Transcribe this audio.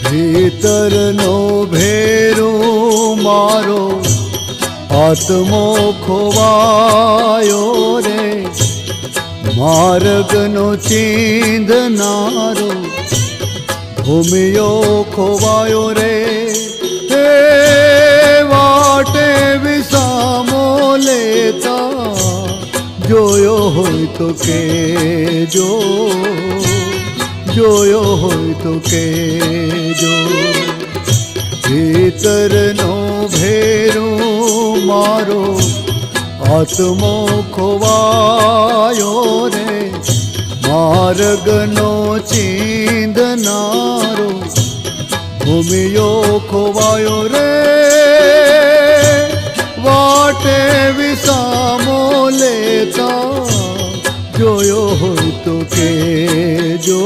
ભીતરનો ભેરો મારો આત્મો ખોવાયો રે, માર્ગનો ચીંધનારો ભૂમિયો ખોવાયો રે. હે વાટે વિસામો લેતા જોયો હોય તો કેજો, જોયો હોય તો કેજો. ભીતરનો ભેરો મારો આત્મો ખોવાયો રે, માર્ગનો ચીંધનારો ભૂમિયો ખોવાયો રે. વાટે વિસામો લેતા જોયો હોય તો કેજો.